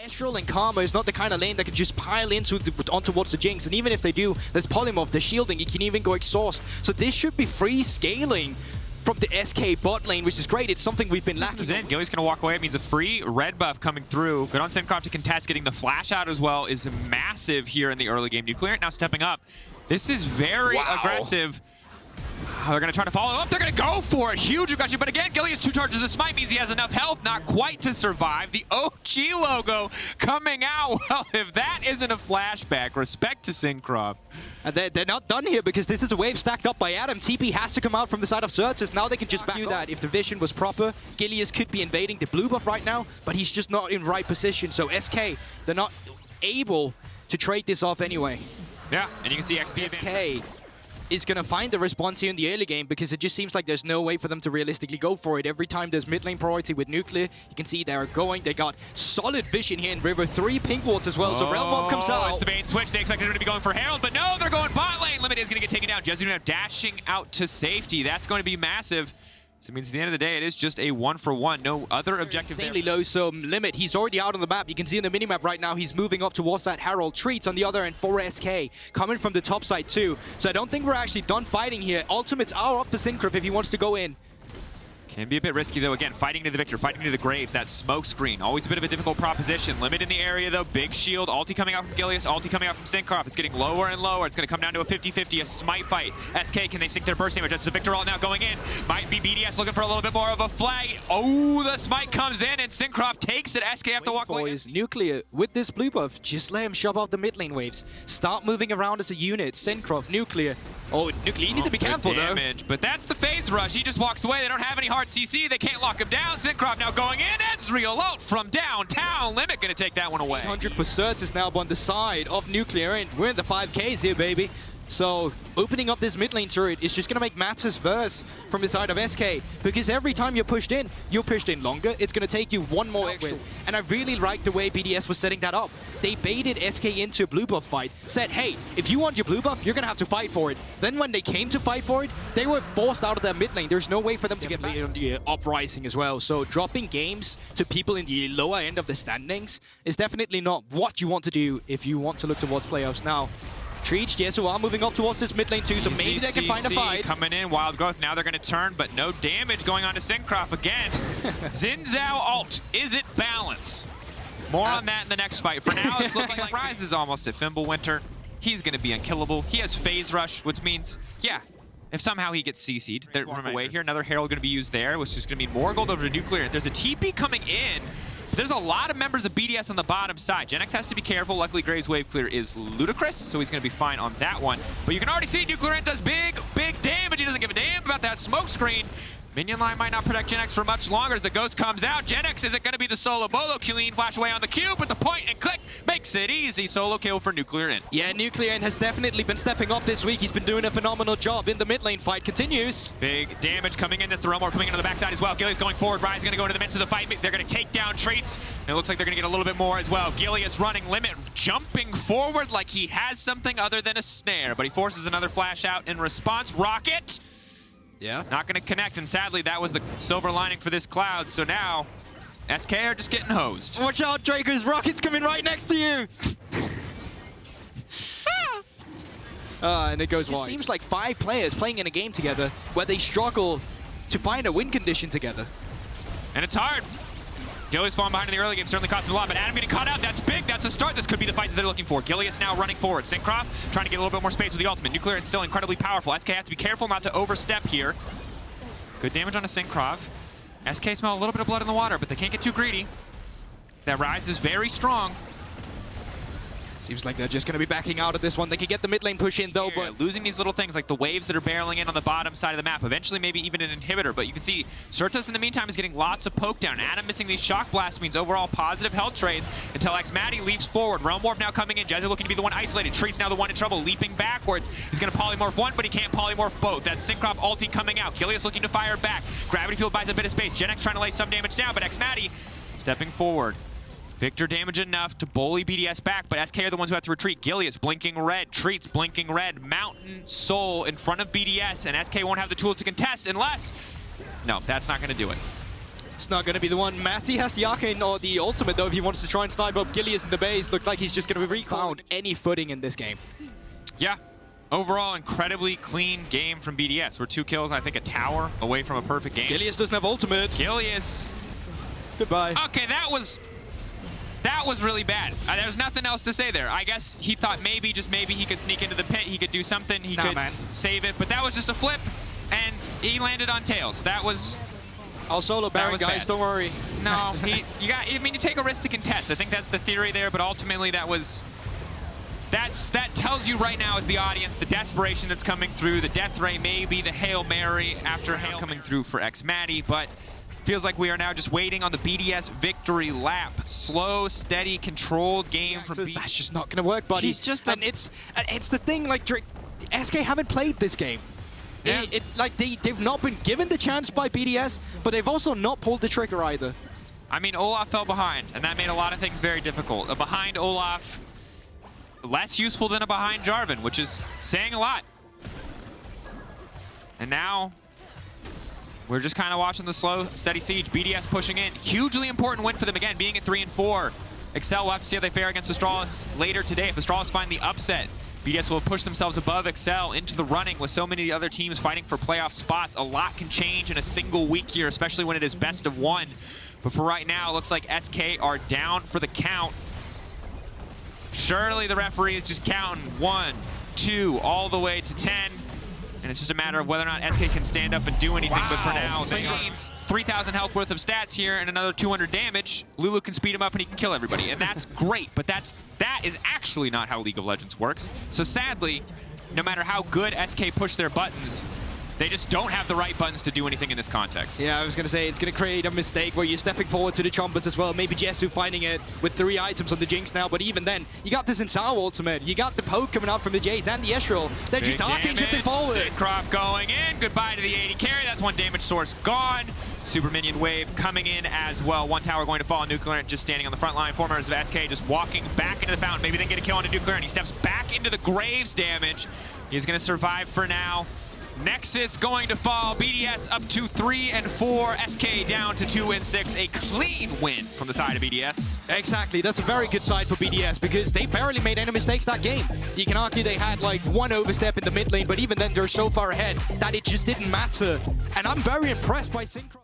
Ezreal and Karma is not the kind of lane that can just pile into on towards the Jinx, and even if they do, there's Polymorph, there's shielding, you can even go exhaust. So this should be free scaling from the SK bot lane, which is great. It's something we've been lacking. Gilius gonna walk away. It means a free red buff coming through. Good on Cinkrof to contest. Getting the flash out as well is massive here in the early game. NuclearInt now stepping up. This is very aggressive. They're going to try to follow up. They're going to go for it. Huge aggression. But again, Gilius 2 charges of smite means he has enough health, not quite to survive. The OG logo coming out. Well, if that isn't a flashback, respect to Cinkrof. And they're not done here because this is a wave stacked up by Adam. TP has to come out from the side of Sertuss. Now they can just back that. If the vision was proper, Gilius could be invading the blue buff right now, but he's just not in right position. So SK, they're not able to trade this off anyway. Yeah, and you can see XP SK is going to find the response here in the early game because it just seems like there's no way for them to realistically go for it. Every time there's mid lane priority with Nuclear, you can see they're going. They got solid vision here in River. 3 pink wards as well, so Realm Warp comes out. It's the bait and switch. They expected him to be going for Herald, but no, they're going bot lane. Limit is going to get taken down. Jezu now dashing out to safety. That's going to be massive. So it means at the end of the day, it is just a 1-for-1. No other objective Insanely low, so Limit, he's already out on the map. You can see in the minimap right now, he's moving up towards that Herald. Treatz on the other end for SK, coming from the top side too. So I don't think we're actually done fighting here. Ultimates are up for Cinkrof if he wants to go in. Can be a bit risky, though. Again, fighting to the Viktor, fighting to the Graves. That smoke screen, always a bit of a difficult proposition. Limit in the area, though. Big shield. Ulti coming out from Gilius. Ulti coming out from Cinkrof. It's getting lower and lower. It's going to come down to a 50-50, a smite fight. SK, can they sink their burst damage? That's the Viktor ult now going in. Might be BDS looking for a little bit more of a flag. Oh, the smite comes in, and Cinkrof takes it. SK have to walk away. Is Nuclear with this blue buff. Just let him shove off the mid lane waves. Start moving around as a unit. Cinkrof, Nuclear. Oh, Nuclear, you need to be careful, though. But that's the phase rush. He just walks away. They don't have any hard CC. They can't lock him down. Cinkrof now going in. Ezreal out from downtown. Limit going to take that one away. 100 for Sertuss now on the side of NuclearInt. We're in the 5Ks here, baby. So opening up this mid lane turret is just going to make matters worse from the side of SK, because every time you're pushed in longer. It's going to take you one more extra. And I really like the way BDS was setting that up. They baited SK into a blue buff fight, said, hey, if you want your blue buff, you're going to have to fight for it. Then when they came to fight for it, they were forced out of their mid lane. There's no way for them to get back on the uprising as well. So dropping games to people in the lower end of the standings is definitely not what you want to do if you want to look towards playoffs now. Treatz, Jezu are moving up towards this mid lane too, so maybe they can find a fight. Coming in, Wild Growth, now they're going to turn, but no damage going on to Cinkrof again. Xin Zhao ult, is it balance? More on that in the next fight. For now, it's looking like Ryze is almost at Fimbulwinter. He's going to be unkillable. He has phase rush, which means, yeah, if somehow he gets CC'd, they're running away here. Another Herald going to be used there, which is going to mean more gold over to NuclearInt. There's a TP coming in. There's a lot of members of BDS on the bottom side. Jenax has to be careful. Luckily, Graves' wave clear is ludicrous, so he's going to be fine on that one. But you can already see NuclearInt does big damage. He doesn't give a damn about that smoke screen. Minion line might not protect Jenax for much longer as the ghost comes out. Jenax isn't going to be the solo bolo. Clean flash away on the cube, but the point and click makes it easy. Solo kill for NuclearInt. Yeah, NuclearInt has definitely been stepping up this week. He's been doing a phenomenal job in the mid lane fight. Continues. Big damage coming in. That's the Realm Warp coming in on the backside as well. Gilius going forward. Ryze going to go into the midst of the fight. They're going to take down Treatz. And it looks like they're going to get a little bit more as well. Gilius running Limit, jumping forward like he has something other than a snare. But he forces another flash out in response. Rocket. Yeah. Not going to connect, and sadly, that was the silver lining for this Cloud. So now, SK are just getting hosed. Watch out, Drakos! Rocket's coming right next to you! And it goes wide. It seems like 5 players playing in a game together where they struggle to find a win condition together. And it's hard. Gilius falling behind in the early game certainly cost him a lot, but Adam getting caught out, that's big, that's a start. This could be the fight that they're looking for. Gilius now running forward. Cinkrof trying to get a little bit more space with the ultimate. NuclearInt still incredibly powerful. SK have to be careful not to overstep here. Good damage on a Cinkrof. SK smell a little bit of blood in the water, but they can't get too greedy. That Ryze is very strong. Seems like they're just going to be backing out of this one. They can get the mid lane push in, though, but losing these little things like the waves that are barreling in on the bottom side of the map. Eventually, maybe even an inhibitor. But you can see Sertuss in the meantime is getting lots of poke down. Adam missing these shock blasts means overall positive health trades until xMatty leaps forward. Realm Warp now coming in. Jezu looking to be the one isolated. Treatz now the one in trouble, leaping backwards. He's going to polymorph one, but he can't polymorph both. That's Cinkrof ulti coming out. Gilius looking to fire back. Gravity Field buys a bit of space. Jenax trying to lay some damage down, but xMatty stepping forward. Viktor damage enough to bully BDS back, but SK are the ones who have to retreat. Gilius blinking red, Treatz blinking red, Mountain Soul in front of BDS, and SK won't have the tools to contest unless... No, that's not going to do it. It's not going to be the one. Matty has the Arcane or the ultimate, though, if he wants to try and snipe up Gilius in the base. Looks like he's just going to be found any footing in this game. Yeah. Overall, incredibly clean game from BDS. We're 2 kills, I think a tower away from a perfect game. Gilius doesn't have ultimate. Gilius. Goodbye. Okay, that was really bad. There was nothing else to say there. I guess he thought maybe, just maybe, he could sneak into the pit. He could do something. He could save it. But that was just a flip, and he landed on tails. That was... I'll solo Baron, guys. Bad. Don't worry. No, you take a risk to contest. I think that's the theory there, but ultimately that tells you right now as the audience the desperation that's coming through, the death ray, maybe the Hail Mary after Hail coming through for xMatty, but feels like we are now just waiting on the BDS victory lap. Slow, steady, controlled game from BDS. That's just not going to work, buddy. He's just and it's the thing, like, SK haven't played this game. Yeah. Like, they've not been given the chance by BDS, but they've also not pulled the trigger either. I mean, Olaf fell behind, and that made a lot of things very difficult. A behind Olaf, less useful than a behind Jarvan, which is saying a lot. And now, we're just kind of watching the slow, steady siege. BDS pushing in. Hugely important win for them again, being at 3 and 4. Excel will have to see how they fare against Astralis later today. If Astralis find the upset, BDS will push themselves above Excel into the running with so many other teams fighting for playoff spots. A lot can change in a single week here, especially when it is best of 1. But for right now, it looks like SK are down for the count. Surely the referee is just counting 1, 2, all the way to 10. And it's just a matter of whether or not SK can stand up and do anything. Wow. But for now, they need 3,000 health worth of stats here and another 200 damage. Lulu can speed him up and he can kill everybody. And that's great, but that is actually not how League of Legends works. So sadly, no matter how good SK push their buttons, they just don't have the right buttons to do anything in this context. Yeah, I was going to say, it's going to create a mistake where you're stepping forward to the chompers as well. Maybe Jezu finding it with 3 items on the Jinx now, but even then, you got the Xin Zhao ultimate. You got the poke coming out from the Jayce and the Ezreal. They're just arcane shifting forward. Cinkrof going in. Goodbye to the AD carry. That's 1 damage source gone. Super minion wave coming in as well. 1 tower going to fall. NuclearInt just standing on the front line. 4 members of SK just walking back into the fountain. Maybe they can get a kill on NuclearInt. He steps back into the Graves damage. He's going to survive for now. Nexus going to fall. BDS up to 3 and 4. SK down to 2 and 6. A clean win from the side of BDS. Exactly. That's a very good side for BDS because they barely made any mistakes that game. You can argue they had like 1 overstep in the mid lane, but even then they're so far ahead that it just didn't matter. And I'm very impressed by Cinkrof.